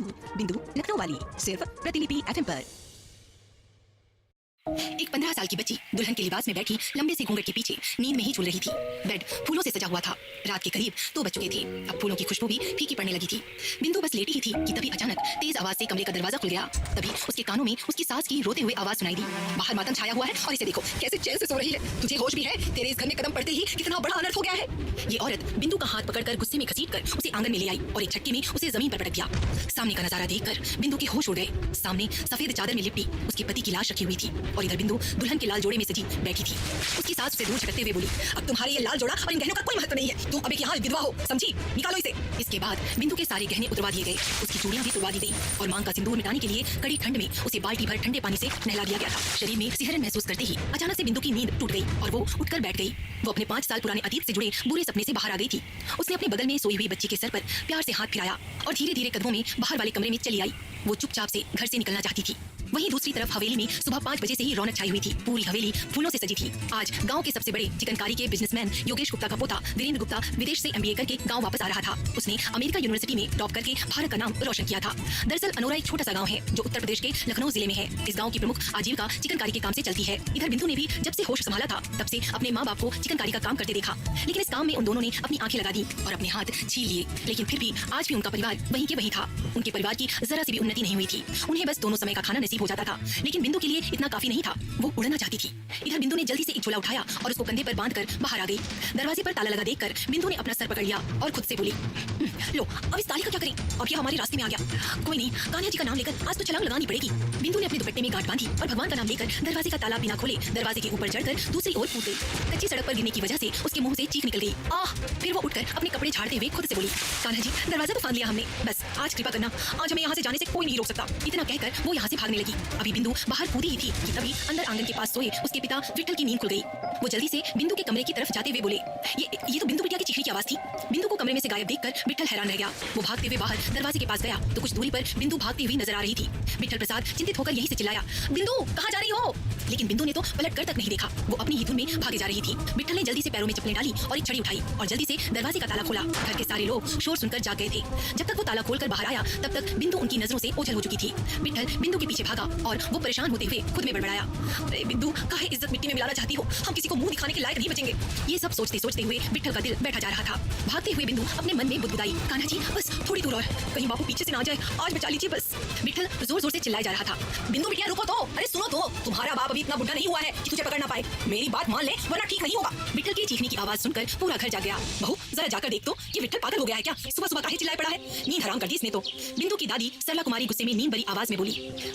बिंदु लखनऊ वाली सिर्फ प्रतिलिपि एफएम पर। एक 15 साल की बच्ची दुल्हन के लिबास में बैठी लंबे से घूंघट के पीछे नींद में ही झूल रही थी। बेड फूलों से सजा हुआ था। रात के करीब 2 बज चुके थे। अब फूलों की खुशबू भी फीकी पड़ने लगी थी। बिंदु बस लेटी ही थी कि तभी अचानक तेज आवाज से कमरे का दरवाजा खुल गया। तभी उसके कानों में उसकी सास की रोते हुए आवाज सुनाई दी, बाहर मातम छाया हुआ है और इसे देखो कैसे चैन से सो रही है। तुझे होश भी है? तेरे इस घर में कदम पड़ते ही कितना बड़ा अनर्थ हो गया है। ये औरत बिंदु का हाथ पकड़कर गुस्से में घसीटकर उसे आंगन में ले आई और एक झटके में उसे जमीन पर पटक दिया। सामने का नजारा देखकर बिंदु के होश उड़ गए। सामने सफेद चादर में लिपटी उसके पति की लाश रखी हुई थी और इधर बिंदु दुल्हन के लाल जोड़े में सजी बैठी थी। उसकी सास से दूर झटकते हुए बोली, अब तुम्हारे ये लाल जोड़ा और इन गहनों का कोई महत्व नहीं है। तुम अब एक यहाँ विधवा हो, समझी? निकालो इसे। इसके बाद बिंदु के सारे गहने उतरवा दिए गए। उसकी चूड़ियां भी तुड़वा दी गई और मांग का सिंदूर मिटाने के लिए कड़ी ठंड में उसे बाल्टी भर ठंडे पानी से नहला दिया गया था। शरीर में सिहरन महसूस करते ही अचानक से बिंदु की नींद टूट गई और वो उठकर बैठ गई। वो अपने 5 साल पुराने अतीत से जुड़े बुरे सपने से बाहर आ गई थी। उसने अपने बगल में सोई हुई बच्ची के सर पर प्यार से हाथ फिराया और धीरे धीरे कदमों में बाहर वाले कमरे में चली आई। वो चुपचाप से घर से निकलना चाहती थी। वहीं दूसरी तरफ हवेली में सुबह 5 बजे से ही रौनक छाई हुई थी। पूरी हवेली फूलों से सजी थी। आज गांव के सबसे बड़े चिकनकारी के बिजनेसमैन योगेश गुप्ता का पोता वीरेंद्र गुप्ता विदेश से MBA करके गांव वापस आ रहा था। उसने अमेरिका यूनिवर्सिटी में टॉप करके भारत का नाम रोशन किया था। दरअसल अनोरा एक छोटा सा गांव है जो उत्तर प्रदेश के लखनऊ जिले में है। इस गांव की प्रमुख आजीविका चिकनकारी के काम से चलती है। इधर बिंदु ने भी जब से होश संभाला था तब से अपने माँ बाप को चिकनकारी का काम करते देखा, लेकिन इस काम में उन दोनों ने अपनी आंखें लगा दी और अपने हाथ छीन लिए। लेकिन फिर भी आज भी उनका परिवार वहीं के वहीं था। उनके परिवार की जरा सी भी उन्नति नहीं हुई थी। उन्हें बस दोनों समय का खाना नसीब हो जाता था, लेकिन बिंदु के लिए इतना काफी नहीं था। वो उड़ना चाहती थी। इधर बिंदु ने जल्दी से एक झोला उठाया और उसको कंधे पर बांधकर बाहर आ गई। दरवाजे पर ताला लगा देखकर बिंदु ने अपना सर पकड़ लिया और खुद से बोली, लो अब इस ताले का क्या करें? अब यह हमारे रास्ते में आ गया। कोई नहीं, कान्हा जी का नाम लेकर आज तो छलांग लगानी पड़ेगी। बिंदु ने अपने दुपट्टे में गांठ बांधी और भगवान का नाम लेकर दरवाजे का ताला बिना खोले दरवाजे के ऊपर चढ़कर दूसरी ओर कूद गई। कच्ची सड़क पर गिरने की वजह से उसके मुंह से चीख निकल गई। फिर वो उठकर अपने कपड़े झाड़ते हुए खुद से बोली, कान्हा जी दरवाजा तो फांद लिया हमने, बस आज कृपा करना, आज हमें यहाँ से जाने से कोई नहीं रोक सकता। इतना कहकर वो यहाँ से भागने लगी। अभी बिंदु बाहर कूदी ही थी कि तभी अंदर आंगन के पास सोए उसके पिता विठल की नींद खुल गई। वो जल्दी से बिंदु के कमरे की तरफ जाते हुए बोले, ये तो बिंदु बिटिया की चीखने की आवाज थी। बिंदु को कमरे में से गायब देखकर विठल हैरान रह गया। वो भागते हुए बाहर दरवाजे के पास गया तो कुछ दूरी पर बिंदु भागती हुई नजर आ रही थी। विठल प्रसाद चिंतित होकर यहीं से चिल्लाया, बिंदु कहाँ जा रही हो? लेकिन बिंदु ने तो पलट कर तक नहीं देखा। वो अपनी ही धुन में भागे जा रही थी। विठल ने जल्दी से पैरों में चप्पलें डाली और एक छड़ी उठाई और जल्दी से दरवाजे का ताला खोला। घर के सारे लोग शोर सुनकर जाग गए थे। जब तक वो ताला खोलकर बाहर आया तब तक बिंदु उनकी नजरों से ओझल हो चुकी थी। विठल बिंदु के पीछे भागा और वो परेशान होते हुए खुद में बड़बड़ाया, अरे बिंदु काहे इज्जत मिट्टी में मिलाना चाहती हो? हम किसी को मुंह दिखाने के लायक नहीं बचेंगे। ये सब सोचते सोचते हुए विठल का दिल बैठा जा रहा था। भागते हुए बिंदु अपने मन में बुदबुदाई, कान्हा जी बस थोड़ी दूर और, कहीं बापू पीछे से ना आ जाए, आज बचा लीजिए बस। विठल जोर जोर से चिल्लाया जा रहा था, बिंदु बिटिया रुको तो, अरे सुनो तो, तुम्हारा बाप अभी इतना बुढ़ा नहीं हुआ है कि तुझे पकड़ ना पाए। मेरी बात मान ले वरना ठीक नहीं होगा। विठल की चीखने की आवाज सुनकर पूरा घर जाग गया। बहू जरा जाकर देख तो, ये विठल पागल हो गया है क्या? सुबह सुबह काहे चिल्लाए पड़ा है? नींद हराम कर दी इसने तो। बिंदु की दादी सरला कुमारी गुस्से में नींद भरी आवाज में बोली,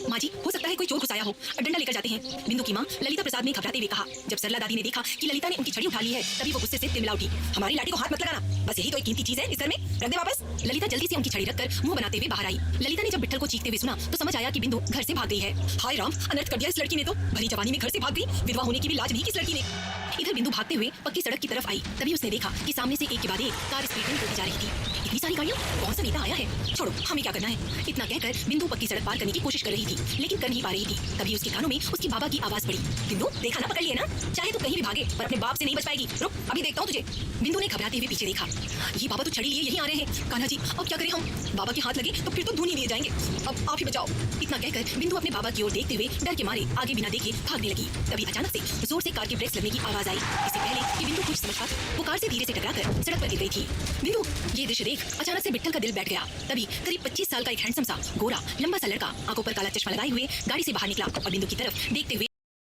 माँ जी हो सकता है कोई चोर घुस आया हो, डंडा लेकर जाते हैं। बिंदु की माँ ललिता प्रसाद ने घबराते हुए कहा। जब सरला दादी ने देखा कि ललिता ने उनकी छड़ी उठा ली है तभी वो गुस्से से तिलमिला उठी, हमारी लाठी को हाथ मत लगाना, बस यही तो एक कीमती चीज है इस घर में, रख दे वापस। ललिता जल्दी से उनकी छड़ी रखकर मुंह बनाते हुए बाहर आई। ललिता ने जब विठल को चीखते हुए सुना तो समझ आया कि बिंदु घर से भाग गई है। हाय राम, अनर्थ कर दिया इस लड़की ने तो, भरी जवानी में घर से भाग गई, विधवा होने की भी लाज नहीं की इस लड़की ने। इधर बिंदु भागते हुए पक्की सड़क की तरफ आई। तभी उसने देखा कि सामने से एक के बाद एक कार स्पीड में चलती जा रही थी। इतनी सारी गाड़ियां, कौन सा नेता आया है? छोड़ो, हमें क्या करना है। इतना कहकर बिंदु पक्की सड़क पार करने की कोशिश कर रही थी लेकिन कर नहीं पा रही थी। तभी उसके कानों में उसकी बाबा की आवाज पड़ी, बिंदु देखा ना, पकड़ लिए ना, चाहे तो कहीं भी भागे पर अपने बाप से नहीं बच पाएगी, रुक अभी देखता हूँ तुझे। बिंदु ने घबराते हुए पीछे देखा, ये बाबा तो छड़ी लिए यहीं आ रहे हैं। कान्हा जी अब क्या करें हम? बाबा के हाथ लगे तो फिर तो धूनी लिए जाएंगे, अब आप ही बचाओ। इतना कहकर बिंदु अपने बाबा की ओर देखते हुए डर के मारे आगे बिना देखे भागने लगी। तभी अचानक से जोर से कार के ब्रेक्स लगने की आवाज आई। इससे पहले कि बिंदु कुछ समझ पाती वो कार से धीरे से टकराकर सड़क पर गिर गई थी। बिंदु ये दृश्य देख अचानक से विठल का दिल बैठ गया। तभी करीब 25 साल का एक हैंडसम सा गोरा लंबा सा लड़का आंखों पर काला चश्मा लगाए हुए गाड़ी से बाहर निकला और बिंदु की तरफ देखते हुए